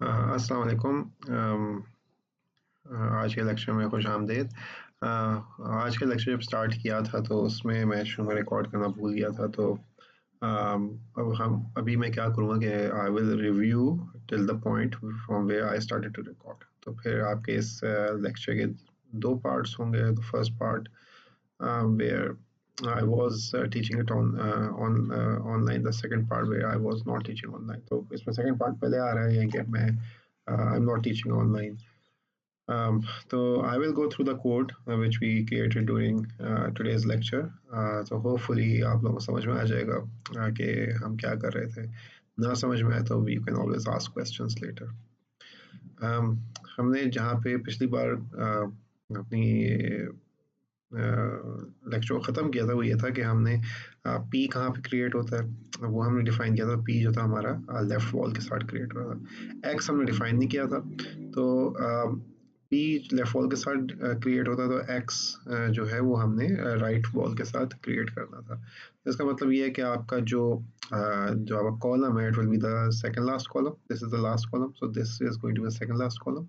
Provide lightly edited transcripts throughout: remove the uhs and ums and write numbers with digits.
अस्सलाम वालेकुम। आज के लेक्चर में खुश-आमदीद। आज का लेक्चर जब स्टार्ट किया था तो उसमें मैं शुरू में रिकॉर्ड करना भूल गया था, तो अभी मैं क्या करूँगा कि I will review till the point from where I started to record. तो फिर आपके इस लेक्चर के 2 पार्ट्स होंगे। The first part where I was teaching it on online. The second part where I was not teaching online. तो इसमें second part पहले आ रहा है कि मैं I'm not teaching online. So I will go through the code which we created during today's lecture. So hopefully आप लोगों को समझ में आ जाएगा कि हम क्या कर रहे थे। ना समझ में आए तो you can always ask questions later. हमने जहाँ पे पिछली बार अपनी लेक्चर को ख़त्म किया था वो ये था कि हमने पी कहाँ पे क्रिएट होता है वो हमने डिफाइन किया था। पी जो था हमारा लेफ्ट वॉल के साथ क्रिएट हो रहा था। एक्स हमने डिफाइन नहीं किया था, तो पी लेफ्ट वॉल के साथ क्रिएट होता है, तो एक्स जो है वो हमने राइट वॉल के साथ क्रिएट करना था। तो इसका मतलब ये है कि आपका जो आपका कॉलम है, it will be the second last column. This is the last column, so this is going to be second last column.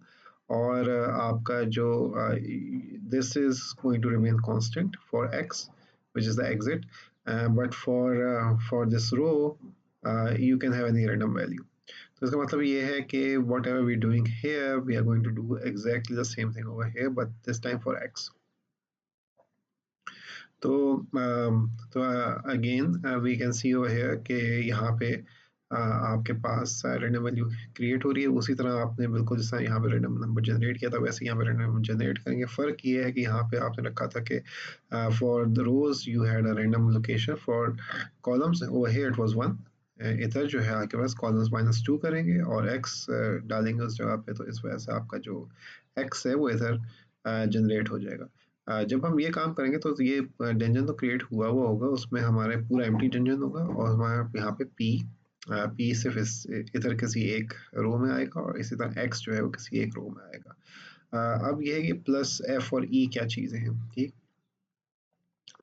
और आपका जो this is going to remain constant for x, which is the exit, but for this row you can have any random value. तो इसका मतलब ये है कि whatever we're doing here, we are going to do exactly the same thing over here, but this time for x. तो again we can see over here कि यहाँ पे आपके पास रैंडम वैल्यू क्रिएट हो रही है। उसी तरह आपने बिल्कुल जैसा यहाँ पे रैंडम नंबर जनरेट किया था वैसे यहाँ पे रैंडम नंबर जनरेट करेंगे। फ़र्क ये है कि यहाँ पे आपने रखा था कि for the rows you had a random location, for columns over here it was 1। इधर जो है आपके पास कॉलम्स -2 करेंगे और x डालेंगे उस जगह पे, तो इस वजह से आपका जो x है वो इधर जनरेट हो जाएगा। जब हम ये काम करेंगे तो ये डंजन तो क्रिएट हुआ होगा, उसमें हमारे पूरा एम्प्टी डंजन होगा और हमारे यहाँ पे पी सिर्फ इस इधर किसी एक रो में आएगा और इसी तरह एक्स जो है वो किसी एक रो में आएगा। अब ये है कि प्लस एफ और ई क्या चीज़ें हैं। ठीक,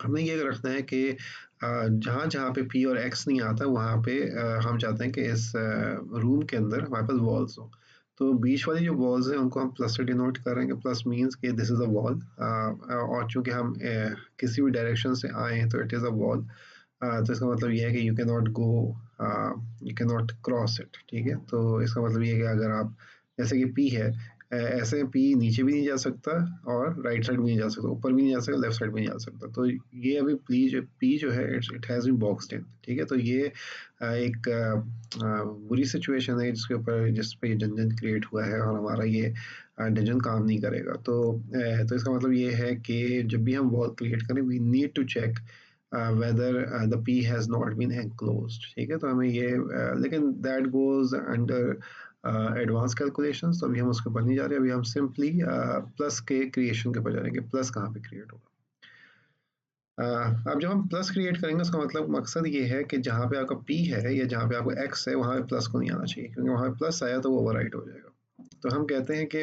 हमें ये रखना है कि जहाँ जहाँ पे पी और एक्स नहीं आता वहाँ पे हम चाहते हैं कि इस रूम के अंदर हमारे पास वॉल्स हो। तो बीच वाली जो वॉल्स हैं उनको हम प्लस से डिनोट करेंगे। प्लस मीन्स कि दिस इज़ अ वॉल, और चूंकि हम किसी भी डायरेक्शन से आए हैं तो इट इज़ अ वॉल। तो इसका मतलब ये है कि you can not go, you can not cross it. ठीक है, तो इसका मतलब ये है कि अगर आप जैसे कि पी है, ऐसे पी नीचे भी नहीं जा सकता और राइट साइड भी नहीं जा सकता, ऊपर भी नहीं जा सकता, लेफ्ट साइड भी नहीं जा सकता। तो ये अभी पी जो है इट हैज़ बीन बॉक्स्ड इन। ठीक है, तो ये एक बुरी सिचुएशन है जिसके ऊपर जिस पे डंजन क्रिएट हुआ है और हमारा ये डंजन काम नहीं करेगा। तो इसका मतलब ये है कि जब भी हम वॉल क्रिएट करें we need to check whether the P has not been enclosed। ठीक है, तो हमें ये लेकिन that goes under advance calculations, तो अभी हम उसके ऊपर नहीं जा रहे। अभी हम सिंपली प्लस के क्रिएशन के ऊपर जाएंगे। प्लस कहाँ पे क्रिएट होगा? अब जब हम प्लस क्रिएट करेंगे उसका मतलब मकसद ये है कि जहाँ पे आपका P है या जहाँ पे आपको X है वहाँ पे प्लस को नहीं आना चाहिए, क्योंकि वहाँ पे प्लस आया तो वो ओवरराइट हो जाएगा। तो हम कहते हैं कि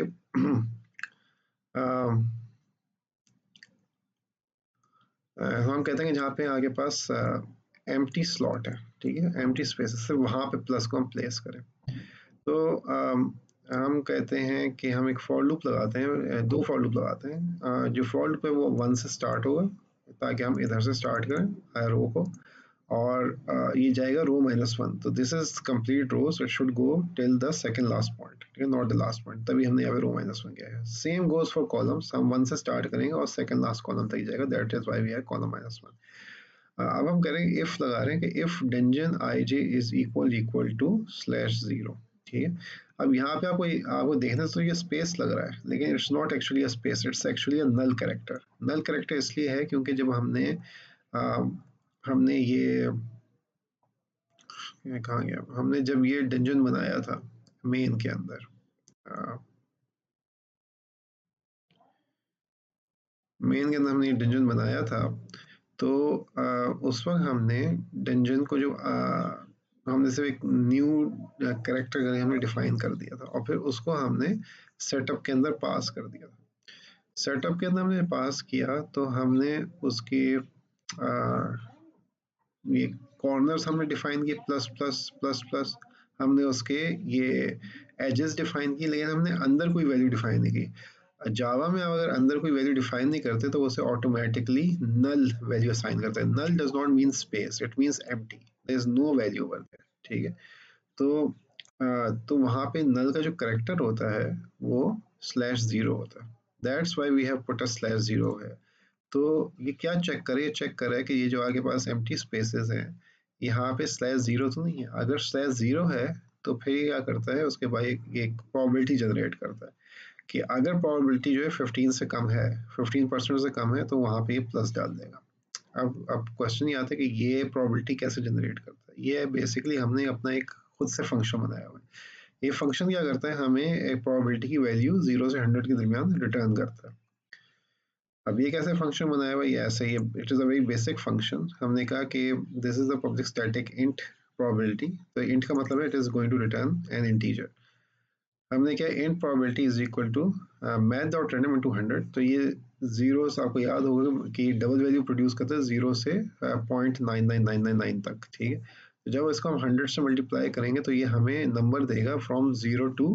हम कहते हैं कि जहाँ पे आगे पास एम्प्टी स्लॉट है, ठीक है, एम्प्टी स्पेस है, सिर्फ वहाँ पे प्लस को हम प्लेस करें। तो हम कहते हैं कि हम एक फॉर लूप लगाते हैं, 2 फॉर लूप लगाते हैं। जो फॉर लूप है वो 1 से स्टार्ट होगा ताकि हम इधर से स्टार्ट करें रो को, और ये जाएगा रो -1। तो this is complete row, so it should go till the second last point, ठीक है, नॉट द लास्ट पॉइंट। तभी हमने यहाँ पे रो -1 किया है। सेम गोज फॉर कॉलम्स, हम 1 से स्टार्ट करेंगे और सेकंड लास्ट कॉलम तक जाएगा, that is why we have column -1। अब हम करेंगे इफ लगा रहे हैं कि if dungeon I J is equal to /0। ठीक है, अब यहाँ पे आपको देखने से तो ये स्पेस लग रहा है, लेकिन it's not actually a space, it's actually a null character. Null character इसलिए है क्योंकि जब हमने ये कहाँ गया, हमने जब ये डंजन बनाया था मेन के अंदर, हमने डंजन बनाया था, तो उस वक्त हमने डंजन को जो हमने सिर्फ एक न्यू कैरेक्टर हमने डिफाइन कर दिया था और फिर उसको हमने सेटअप के अंदर पास कर दिया था। सेटअप के अंदर हमने पास किया तो हमने उसके ये कॉर्नर्स हमने डिफाइन किए ++++, हमने उसके ये एजेस डिफाइन की, लेकिन हमने अंदर कोई वैल्यू डिफाइन नहीं की। जावा में अगर अंदर कोई वैल्यू डिफाइन नहीं करते तो उसे ऑटोमेटिकली नल वैल्यू असाइन करता है। Null does not mean space, it means empty, there is no value over there, ठीक है। तो वहाँ पे नल का जो करेक्टर होता है वो /0 होता है। That's why we have put a /0 है। तो ये क्या चेक करे, चेक करे कि ये जो आगे पास एम्प्टी स्पेसेस हैं यहाँ पे /0 तो नहीं है। अगर /0 है तो फिर ये क्या करता है, उसके बाद एक प्रोबेबिलिटी जनरेट करता है कि अगर प्रोबेबिलिटी जो है 15 से कम है, 15% से कम है, तो वहाँ पे ये प्लस डाल देगा। अब क्वेश्चन ये आता है कि ये प्रोबेबिलिटी कैसे जनरेट करता है। ये बेसिकली हमने अपना एक खुद से फंक्शन बनाया हुआ है। ये फंक्शन क्या करता है, हमें एक प्रोबेबिलिटी की वैल्यू 0 से 100 के दरमियान रिटर्न करता है। अब ये कैसे फंक्शन बनाया हुआ है, ये ऐसे ही, it is a very basic function. हमने कहा कि this is a public static int probability. तो इंट का मतलब है it is going to return an integer. हमने क्या, int probability is equal to math dot random into 100। तो ये जीरो, आपको याद होगा कि डबल वैल्यू प्रोड्यूस करता है 0 से 0.99999 तक, ठीक है। तो जब इसको हम 100 से मल्टीप्लाई करेंगे तो ये हमें नंबर देगा फ्रॉम 0 टू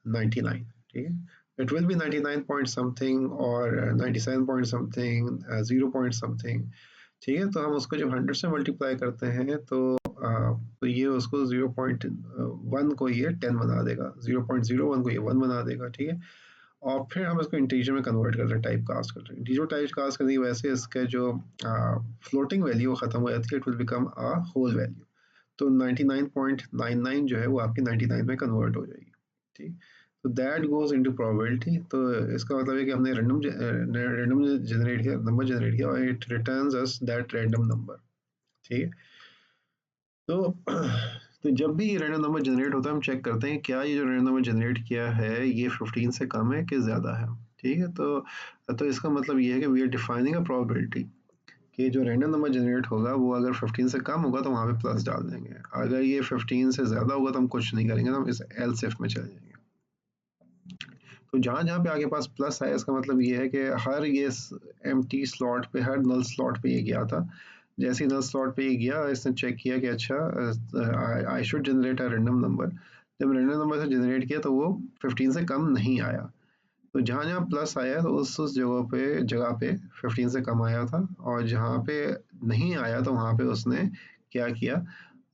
99, ठीक है। It will be 99 point something or 97 point something, 0 point something, ठीक है। तो हम उसको जब 100 से मल्टीप्लाई करते हैं तो ये उसको 0.1 को ये 10 बना देगा, 0.01 को ये 1 बना देगा, ठीक है। और फिर हम इसको इंटीजर में कन्वर्ट करते हैं, टाइप कास्ट करते हैं। इंटीजर टाइप कास्ट करने की वजह से इसका जो फ्लोटिंग वैल्यू खत्म हो जाती है, it will become a whole value. तो 99.99 जो है वो आपकी 99 में कन्वर्ट हो जाएगी, ठीक। तो दैट गोज इनटू प्रोबेबिलिटी। तो इसका मतलब है कि हमने रैंडम जनरेट किया, नंबर जनरेट किया, और it returns us that random number, ठीक है। तो तो जब भी ये रैंडम नंबर जनरेट होता है, हम चेक करते हैं क्या ये जो रैंडम नंबर जनरेट किया है ये 15 से कम है कि ज़्यादा है, ठीक है। तो इसका मतलब ये है कि we are defining a probability कि जो रैंडम नंबर जनरेट होगा वो अगर 15 से कम होगा तो वहाँ पे प्लस डाल देंगे। अगर ये 15 से ज़्यादा होगा तो हम कुछ नहीं करेंगे, तो हम इस एल्स इफ में चले जाएंगे। तो जहाँ जहाँ पे आगे पास प्लस है, इसका मतलब ये है कि हर ये एम्प्टी स्लॉट पे, हर नल स्लॉट पे ये गया था। जैसे ही नल स्लॉट पे ये गया, इसने चेक किया कि अच्छा I should generate a random number. जब रैंडम नंबर से जनरेट किया तो वो 15 से कम नहीं आया। तो जहाँ जहाँ प्लस आया तो उस जगह पे 15 से कम आया था, और जहाँ पे नहीं आया तो वहाँ पे उसने क्या किया,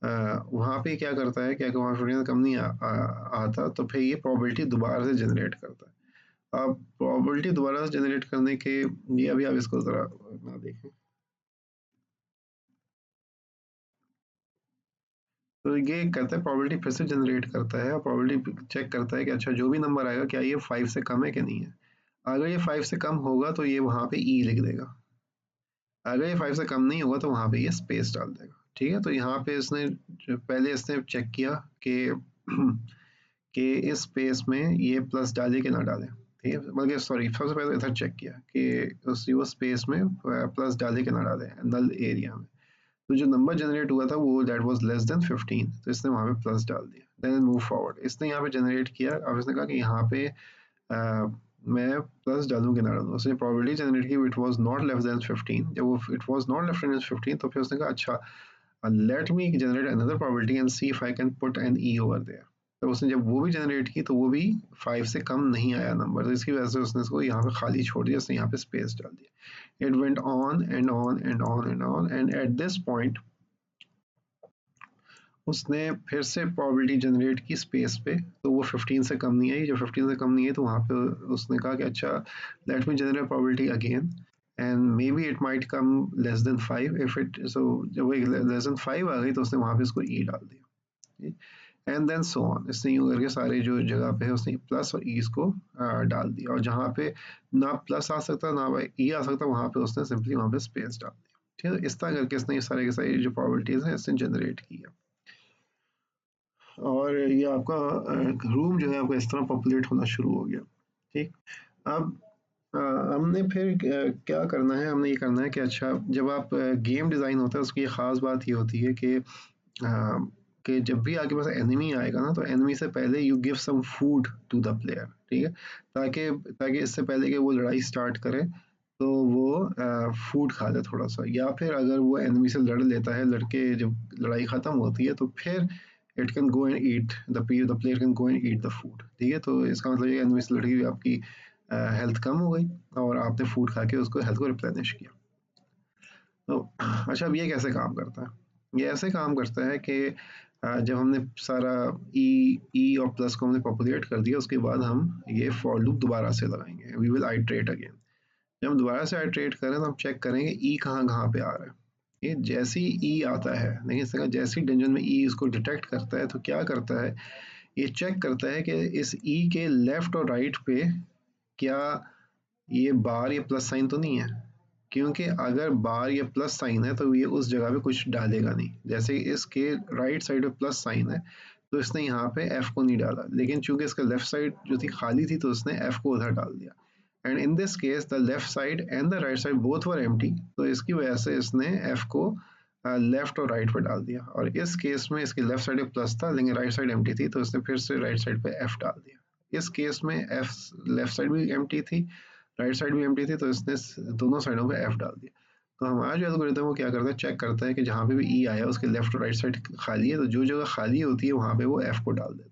वहाँ पे क्या करता है, क्या कि वहाँ 15 से कम नहीं आता, तो फिर ये प्रोबेबिलिटी दोबारा से जनरेट करता है। अब प्रोबेबिलिटी दोबारा से जनरेट करने के लिए अभी आप इसको ज़रा ना देखें, तो ये करता है प्रोबेबिलिटी फिर से जनरेट करता है, और प्रोबेबिलिटी चेक करता है कि अच्छा जो भी नंबर आएगा क्या ये 5 से कम है कि नहीं है। अगर ये 5 से कम होगा तो ये वहाँ पे ई लिख देगा, अगर ये 5 से कम नहीं होगा तो वहाँ पे ये स्पेस डाल देगा, ठीक है। तो यहाँ पे पहले इसने चेक किया कि कि इस स्पेस में ये प्लस डाले कि ना डाले, ठीक है। बल्कि सॉरी, सबसे पहले इधर चेक किया कि वो स्पेस में प्लस डाले कि ना डाले नल एरिया में। तो जो नंबर जनरेट हुआ था वो दैट वाज लेस देन 15, तो इसने वहाँ पे प्लस डाल दिया। देन मूव फॉरवर्ड, इसने यहाँ पे जनरेट किया। अब इसने कहा कि यहाँ पे मैं प्लस डालूँ कि ना डालूँ। उसने प्रोबेबिलिटी जनरेट की, it was not less than 15। जब वो it was not less than 15 तो फिर उसने कहा अच्छा let me generate another probability and see if I can put an E over there. तो उसने जब वो भी जनरेट की तो वो भी 5 से कम नहीं आया नंबर, तो इसकी वजह से उसने इसको यहाँ पे खाली छोड़ दिया, उसने यहाँ पे स्पेस डाल दिया। It went on and on and on and on and eight this point उसने फिर से प्रोबेबिलिटी जनरेट की स्पेस पे, तो वो 15 से कम नहीं आई। जब 15 से कम नहीं आई तो वहाँ पे उसने कहा कि अच्छा let me generate probability again and may be it might come less than 5 if it, so जब वो लेस देन 5 आ गई तो उसने वहाँ पे इसको ई डाल दिया, एंड देन सो ऑन। इसने यूँ करके सारे जो जगह पे है उसने प्लस और ईज को डाल दिया, और जहाँ पे ना प्लस आ सकता ना ई आ सकता वहाँ पे उसने सिंपली वहाँ पे स्पेस डाल दिया, ठीक है। इस तरह करके इसने ये सारे के सारे जो प्रोबेबिलिटीज हैं इसने जनरेट किया, और ये आपका रूम जो है आपका इस तरह पॉपुलेट होना शुरू हो गया, ठीक। अब हमने फिर क्या करना है, हमने ये करना है कि अच्छा जब आप गेम डिज़ाइन होता है उसकी एक ख़ास बात ये होती है कि जब भी आपके पास एनिमी आएगा ना, तो एनिमी से पहले you give some food to the player, ठीक है। ताकि ताकि इससे पहले कि वो लड़ाई स्टार्ट करे तो वो फूड खा ले थोड़ा सा, या फिर अगर वो एनिमी से लड़ लेता है, लड़के जब लड़ाई ख़त्म होती है तो फिर it can go and eat the player can go and eat the food. ठीक है, तो इसका मतलब ये एनिमी से लड़की आपकी हेल्थ कम हो गई और आपने फूड खा के उसको हेल्थ को रिप्लेनिश किया। तो अच्छा, अब ये कैसे काम करता है? ये ऐसे काम करता है कि जब हमने सारा ई और प्लस को हमने पॉपुलेट कर दिया, उसके बाद हम ये फॉर लूप दोबारा से लगाएंगे, वी विल आइट्रेट अगेन। जब हम दोबारा से आइट्रेट करें तो हम चेक करेंगे ई कहाँ कहाँ पे आ रहा है। ये जैसे ही ई आता है, देखिए इसका जैसे ही डंजन में ई इसको डिटेक्ट करता है तो क्या करता है, ये चेक करता है कि इस ई के लेफ्ट और राइट पे क्या ये बार या प्लस साइन तो नहीं है, क्योंकि अगर बार या प्लस साइन है तो ये उस जगह पे कुछ डालेगा नहीं। जैसे इसके राइट साइड पे प्लस साइन है तो इसने यहाँ पे एफ को नहीं डाला, लेकिन चूंकि इसका लेफ्ट साइड जो थी खाली थी तो उसने एफ को उधर डाल दिया। And in this case the left side and the right side both were empty, तो इसकी वजह से इसने एफ को लेफ्ट और राइट पर डाल दिया। और इस केस में इसकी लेफ्ट साइड पे प्लस था लेकिन राइट साइड एम्प्टी थी, तो इसने फिर से राइट साइड पे एफ डाल दिया। इस केस में एफ लेफ्ट साइड भी एम्प्टी थी, राइट साइड भी एम्प्टी थी, तो इसने दोनों साइडों पे एफ डाल दिया। तो हमारा जो एल्गोरिथम वो क्या करता है, चेक करता है कि जहाँ पे भी ई आया उसके लेफ्ट और राइट साइड खाली है, तो जो जगह खाली होती है वहाँ पे वो एफ को डाल देता है।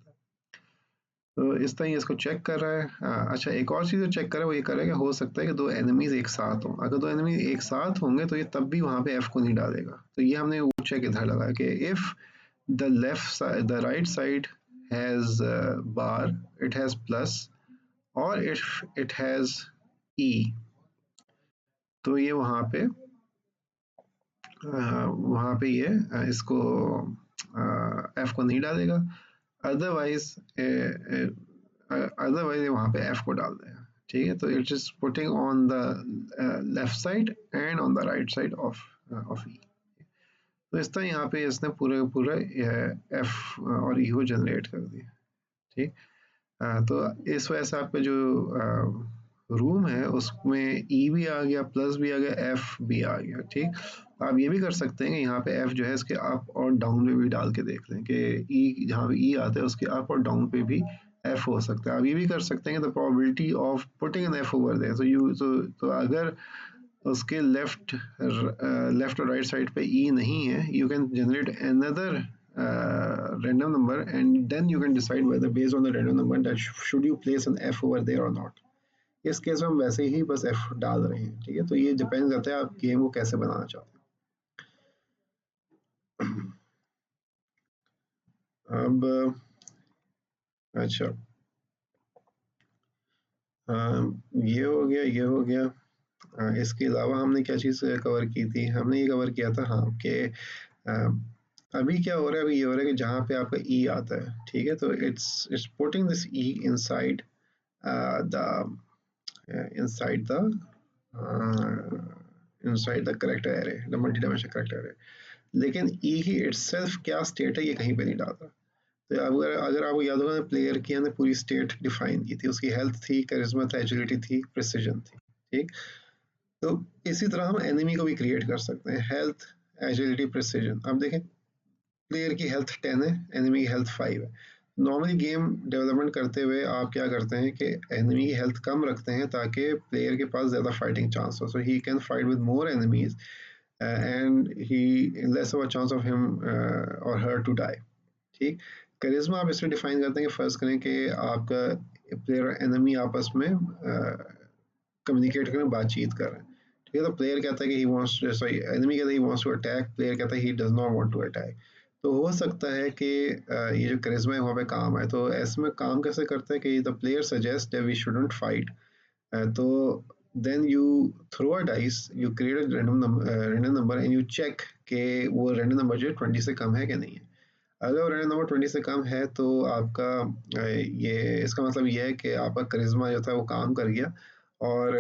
तो इस तरह इसको चेक कर रहा है। अच्छा, एक और चीज़ जो चेक कर रहा है वो ये कर रहा है कि हो सकता है कि दो एनिमीज एक साथ हों। अगर दो एनिमी एक साथ होंगे तो ये तब भी वहाँ पे एफ को नहीं डालेगा। तो ये हमने वो चेक इधर लगाया कि if the left side the right side has bar, it has plus, और इफ इट हैज़ ई, तो ये वहाँ पे ये इसको एफ को नहीं डालेगा। अदरवाइज अदरवाइज वहाँ पे एफ को डाल देगा। ठीक है, तो it is putting on the left side and on the right side of E. तो इस तरह यहाँ पे इसने पूरे पूरे एफ और ई को जनरेट कर दिया। ठीक, तो इस वजह से आपका जो रूम है उसमें ई भी आ गया, प्लस भी आ गया, एफ भी आ गया। ठीक, आप ये भी कर सकते हैं कि यहाँ पे एफ जो है इसके अप और डाउन में भी डाल के देख लें कि ई जहाँ पे ई आता है उसके अप और डाउन पे भी एफ हो सकता है। आप ये भी कर सकते हैं कि the probability of putting an F over there, तो अगर उसके लेफ्ट और राइट साइड पे ई नहीं है, you can generate another random number and then you can decide whether based on the random number that should you place an f over there or not। इस case में हम वैसे ही बस F डाल रहे हैं। ठीक है, तो ये डिपेंड करता है आप गेम को कैसे बनाना चाहते हैं। अब अच्छा, ये हो गया, ये हो गया। इसके अलावा हमने क्या चीज़ कवर की थी, हमने ये कवर किया था हाँ कि अभी क्या हो रहा है, अभी ये हो रहा है कि जहाँ पे आपका ई आता है, ठीक है, तो it's putting this E inside the inside the inside the character array, the multi-dimensional character array। लेकिन ई ही इटसेल्फ क्या स्टेट है ये कहीं पे नहीं डालता। तो अगर अगर आपको याद होगा प्लेयर की हमने पूरी स्टेट डिफाइन की थी, उसकी हेल्थ थी, करिश्मा था, एजिलिटी थी, प्रिसीजन थी। ठीक, तो इसी तरह हम एनिमी को भी क्रिएट कर सकते हैं, हेल्थ, एजिलिटी, प्रिसीजन। अब देखें प्लेयर की हेल्थ 10 है, एनिमी की हेल्थ 5 है। नॉर्मली गेम डेवलपमेंट करते हुए आप क्या करते हैं कि एनिमी की हेल्थ कम रखते हैं ताकि प्लेयर के पास ज़्यादा फाइटिंग चांस हो, so he can fight with more enemies and he less of a chance of him और हर टू डाई। ठीक, करिश्मा आप इसमें डिफाइन करते हैं कि फर्स्ट करें कि आपका प्लेयर और एनिमी आपस में कम्युनिकेट करें, बातचीत करें। ठीक है, तो प्लेयर कहता है कि ही वांट्स, सॉरी एनिमी कहता है he wants to attack, player कहता है he does not want to attack. तो हो सकता है कि ये जो करिश्मा है वहाँ पे काम आए। तो ऐसे में काम कैसे करता है कि the player suggest that we shouldn't fight, तो then you throw a dice, you create a random number and you check कि वो रैंडम नंबर जो है 20 से कम है कि नहीं है। अगर वो रैंडम नंबर 20 से कम है तो आपका ये इसका मतलब ये है कि आपका करिश्मा जो था वो काम कर गया और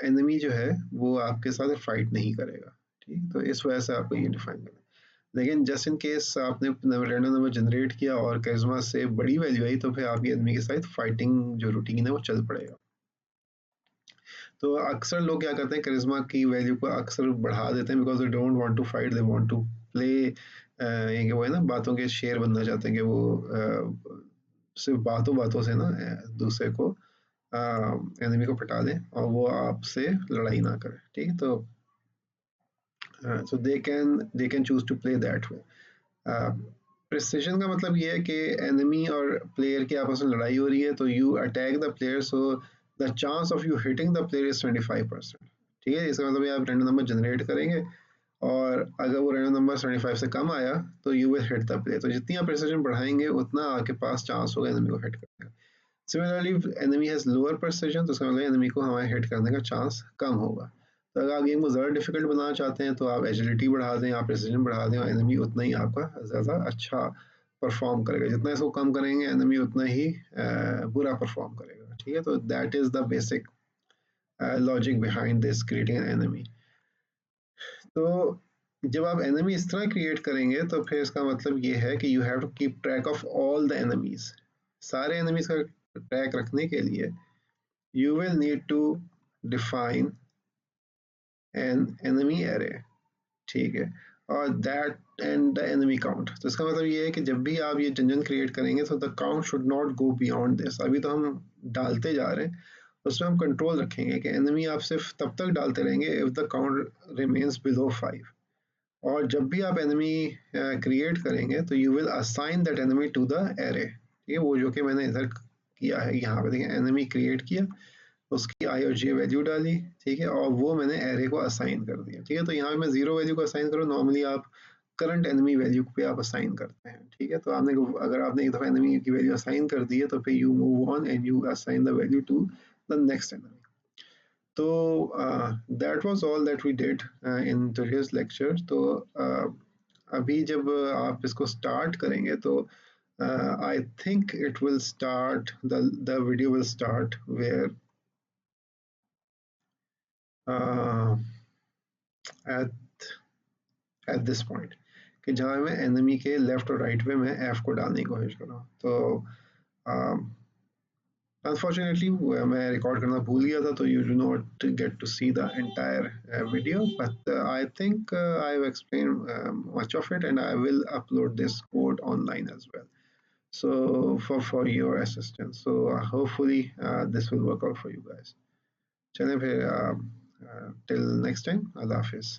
एनिमी जो है वो आपके साथ फाइट नहीं करेगा। ठीक, तो इस वजह से आपको ये डिफाइन करना है। लेकिन जस्ट इन केस आपने रैंडम नंबर जनरेट किया और करिश्मा से बड़ी वैल्यू आई तो फिर आपकी एनिमी के साथ फाइटिंग जो रूटीन है वो चल पड़ेगा। तो अक्सर लोग क्या करते हैं, करिश्मा की वैल्यू को अक्सर बढ़ा देते हैं because they don't want to fight, they want to play. ये वो है ना, बातों के शेर बनना चाहते हैं कि वो सिर्फ बातों बातों से ना दूसरे को एनिमी को पटा दें और वो आपसे लड़ाई ना करे। ठीक है, तो so they can choose to play that way। Precision का मतलब ये है कि एनिमी और प्लेयर की आपस में लड़ाई हो रही है, तो you attack the player, so the chance of you hitting the player is 25%। ठीक है, इसका मतलब ये आप रैंडम नंबर जनरेट करेंगे और अगर वो रैंडम नंबर 75 से कम आया तो you will hit the player. तो जितनी आप प्रिसिजन बढ़ाएंगे उतना आपके पास चांस होगा एनिमी को हिट करने का। Similarly enemy has lower precision, तो इसका मतलब एनिमी को हमारे हिट करने का चांस कम होगा। तो अगर आप गेम को ज़्यादा डिफिकल्ट बनाना चाहते हैं तो आप एजिलिटी बढ़ा दें, आप प्रिसिजन बढ़ा दें, और एनिमी उतना ही आपका ज़्यादा अच्छा परफॉर्म करेगा। जितना इसको कम करेंगे एनिमी उतना ही बुरा परफॉर्म करेगा। ठीक है, तो that is the basic logic behind this creating an enemy. तो जब आप एनिमी इस तरह क्रिएट करेंगे तो फिर इसका मतलब ये है कि you have to keep track of all the enemies. सारे एनिमीज का ट्रैक रखने के लिए you will need to define an enemy array। ठीक है, और that and the enemy count. तो इसका मतलब ये है कि जब भी आप ये जंजन क्रिएट करेंगे तो the count should not go beyond this. अभी तो हम डालते जा रहे हैं, उसमें हम कंट्रोल रखेंगे कि एनिमी आप सिर्फ तब तक डालते रहेंगे if the count remains below 5। और जब भी आप एनिमी क्रिएट करेंगे तो you will assign that enemy to the array. ठीक है, वो जो कि मैंने इधर किया है, यहाँ पे देखिए एनिमी क्रिएट किया, उसकी आई और जे वैल्यू डाली। ठीक है, और वो मैंने एरे को असाइन कर दिया। ठीक है, तो यहाँ पे मैं जीरो वैल्यू को असाइन करूँ, नॉर्मली आप करंट एनिमी वैल्यू पे आप असाइन करते हैं। ठीक है, तो आपने अगर आपने एक दफ़ा एनिमी की वैल्यू असाइन कर दी है तो फिर you move on and you assign the value to the next enemy. तो that was all that we did in today's lecture. तो अभी जब आप इसको स्टार्ट करेंगे तो I think it will start, the video will start where at at this point, कि जहाँ मैं एनिमी के लेफ्ट और राइट में मैं एफ को डालने की कोशिश कर रहा हूँ। तो अनफॉर्चुनेटली मैं रिकॉर्ड करना भूल गया था, तो you do not get to see the entire video, but I think I have explain much of it, and I will upload this code online as well, so for your assistance. So hopefully this will work out for you guys. चलें फिर, till next time, अल्लाह हाफिज़।